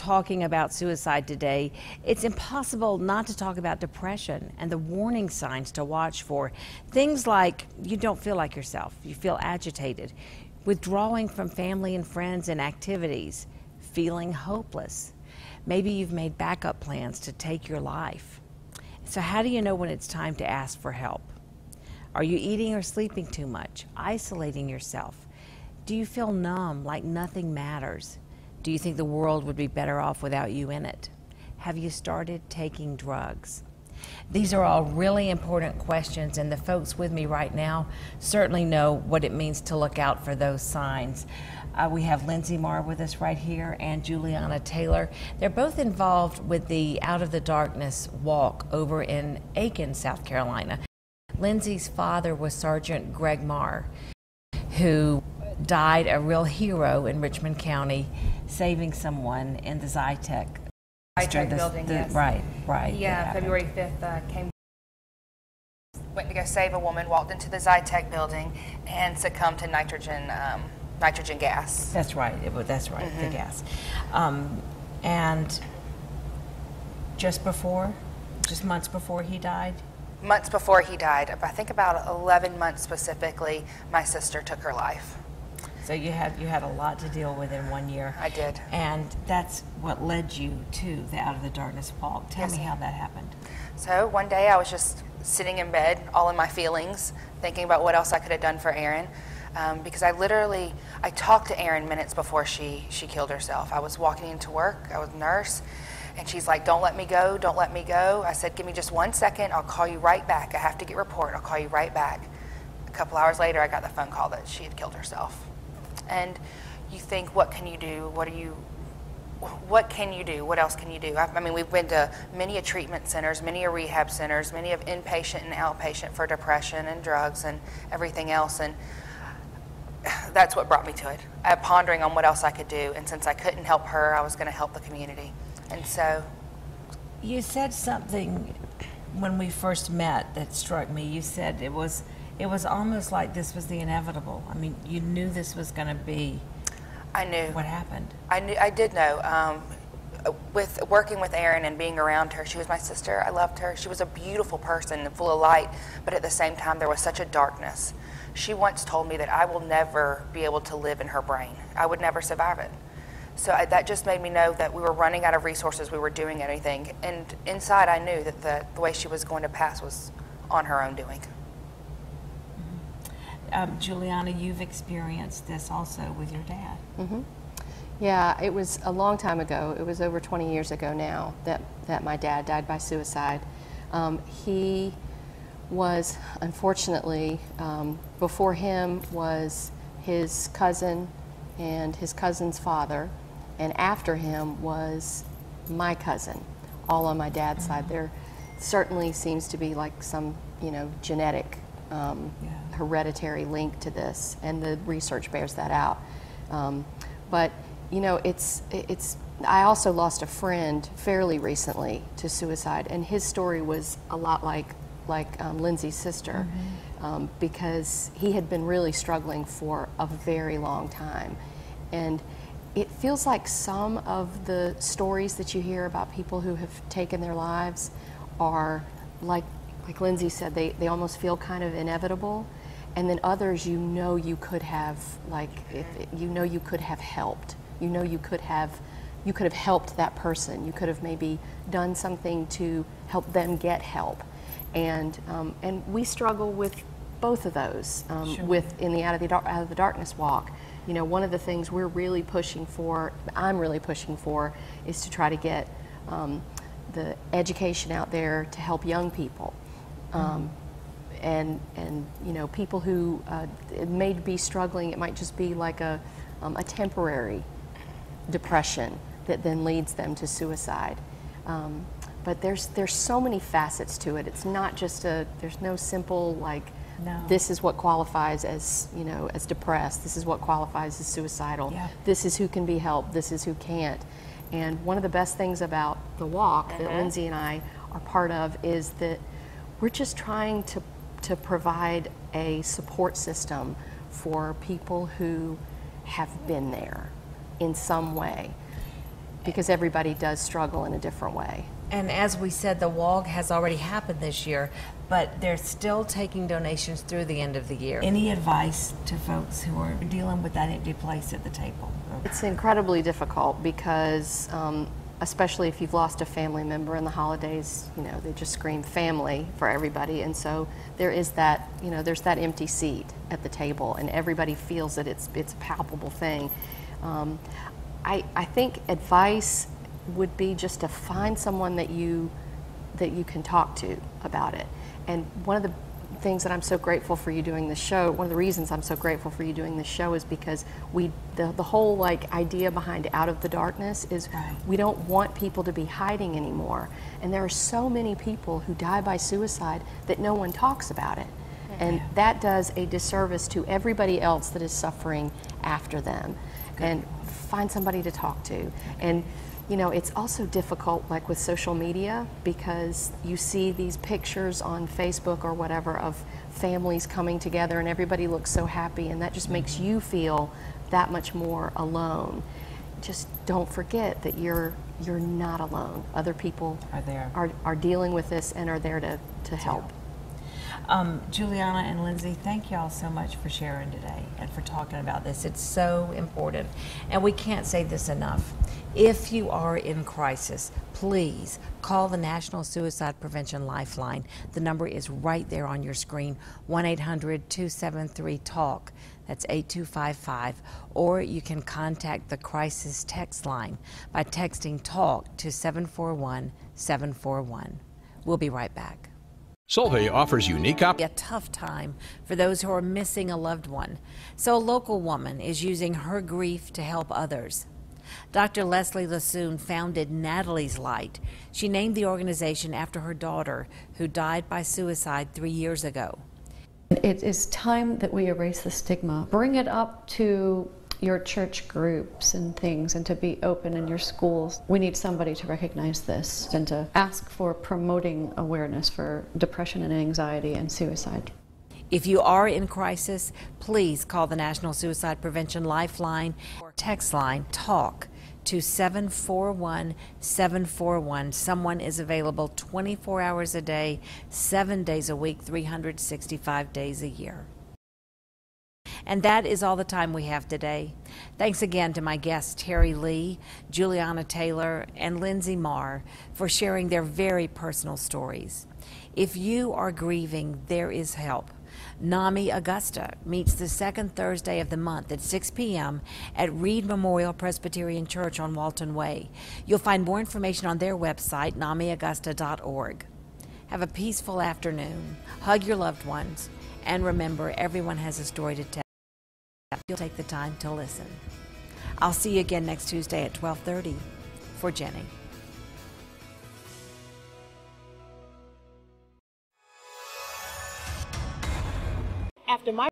talking about suicide today, it's impossible not to talk about depression and the warning signs to watch for. Things like you don't feel like yourself, you feel agitated, withdrawing from family and friends and activities, feeling hopeless. Maybe you've made backup plans to take your life. So how do you know when it's time to ask for help? Are you eating or sleeping too much, isolating yourself? Do you feel numb, like nothing matters? Do you think the world would be better off without you in it? Have you started taking drugs? These are all really important questions, and the folks with me right now certainly know what it means to look out for those signs. We have Lindsay Marr with us right here and Juliana Taylor. They're both involved with the Out of the Darkness walk over in Aiken, South Carolina. Lindsay's father was Sergeant Greg Marr, who died a real hero in Richmond County, saving someone in the Zytec building, yes. Right. Yeah, February 5th, went to go save a woman, walked into the Zytec building, and succumbed to nitrogen gas. That's right. That's right. The gas. And just months before he died. Months before he died, I think about 11 months specifically, my sister took her life. So you had a lot to deal with in 1 year. I did. And that's what led you to the Out of the Darkness walk. Tell me how that happened. So one day I was just sitting in bed, all in my feelings, thinking about what else I could have done for Erin. Because I talked to Erin minutes before she killed herself. I was walking into work, I was a nurse, and she's like, don't let me go, don't let me go. I said, give me just 1 second, I'll call you right back. I have to get report, I'll call you right back. A couple hours later, I got the phone call that she had killed herself. And you think, what can you do? What can you do? What else can you do? I mean, we've been to many treatment centers, many rehab centers, many of inpatient and outpatient for depression and drugs and everything else. And that's what brought me to it. I was pondering on what else I could do. And since I couldn't help her, I was going to help the community. And so. You said something when we first met that struck me. You said it was almost like this was the inevitable. I mean, you knew this was going to be. I knew. What happened? I did know. With working with Erin and being around her, she was my sister. I loved her. She was a beautiful person and full of light, but at the same time, there was such a darkness. She once told me that I will never be able to live in her brain. I would never survive it. So that just made me know that we were running out of resources. We were doing anything. And inside, I knew that the way she was going to pass was on her own doing. Juliana, you've experienced this also with your dad. Yeah, it was a long time ago. It was over 20 years ago now that my dad died by suicide. He was, unfortunately, before him was his cousin and his cousin's father, and after him was my cousin, all on my dad's side. There certainly seems to be like some, genetic hereditary link to this, and the research bears that out. But I also lost a friend fairly recently to suicide, and his story was a lot like Lindsay's sister, because he had been really struggling for a very long time. And it feels like some of the stories that you hear about people who have taken their lives are like Lindsay said, they almost feel kind of inevitable. And then others, you could have, you could have helped. You could have helped that person. You could have maybe done something to help them get help. And we struggle with both of those in the Out of the Darkness walk. One of the things I'm really pushing for, is to try to get the education out there to help young people. And people who it may be struggling, it might just be like a temporary depression that then leads them to suicide. But there's so many facets to it. It's not just there's no simple this is what qualifies as as depressed. This is what qualifies as suicidal. Yeah. This is who can be helped. This is who can't. And one of the best things about the walk that Lindsay and I are part of is that we're just trying to provide a support system for people who have been there in some way. because everybody does struggle in a different way. And as we said, the walk has already happened this year, but they're still taking donations through the end of the year. Any advice to folks who are dealing with that empty place at the table? It's incredibly difficult because, especially if you've lost a family member in the holidays, you know, they just scream family for everybody. And so there is that, you know, there's that empty seat at the table, and everybody feels that it's a palpable thing. I think advice would be just to find someone that you can talk to about it. And one of the things that I'm so grateful for you doing this show, one of the reasons I'm so grateful for you doing this show is because the whole like idea behind Out of the Darkness is we don't want people to be hiding anymore. And there are so many people who die by suicide that no one talks about it. And that does a disservice to everybody else that is suffering after them. And find somebody to talk to. And you know, it's also difficult, like with social media, because you see these pictures on Facebook or whatever of families coming together and everybody looks so happy, and that just makes you feel that much more alone. Just don't forget that you're not alone. Other people are dealing with this and are there to help. Juliana and Lindsay, thank y'all so much for sharing today and for talking about this. It's so important, and we can't say this enough. If you are in crisis, please call the National Suicide Prevention Lifeline. The number is right there on your screen, 1-800-273-TALK. That's 8255. Or you can contact the crisis text line by texting TALK to 741-741. We'll be right back. Solvay offers unique A tough time for those who are missing a loved one. So a local woman is using her grief to help others. Dr. Leslie Lassoon founded Natalie's Light. She named the organization after her daughter, who died by suicide 3 years ago. It is time that we erase the stigma. Bring it up to your church groups and things, and to be open in your schools. We need somebody to recognize this and to ask for promoting awareness for depression and anxiety and suicide. If you are in crisis, please call the National Suicide Prevention Lifeline or text line TALK to 741-741. Someone is available 24 hours a day, 7 days a week, 365 days a year. And that is all the time we have today. Thanks again to my guests Terry Lee, Juliana Taylor, and Lindsay Marr for sharing their very personal stories. If you are grieving, there is help. NAMI Augusta meets the second Thursday of the month at 6 p.m. at Reed Memorial Presbyterian Church on Walton Way. You'll find more information on their website, namiaugusta.org. Have a peaceful afternoon. Hug your loved ones. And remember, everyone has a story to tell. You'll take the time to listen. I'll see you again next Tuesday at 12:30. For Jennie. After my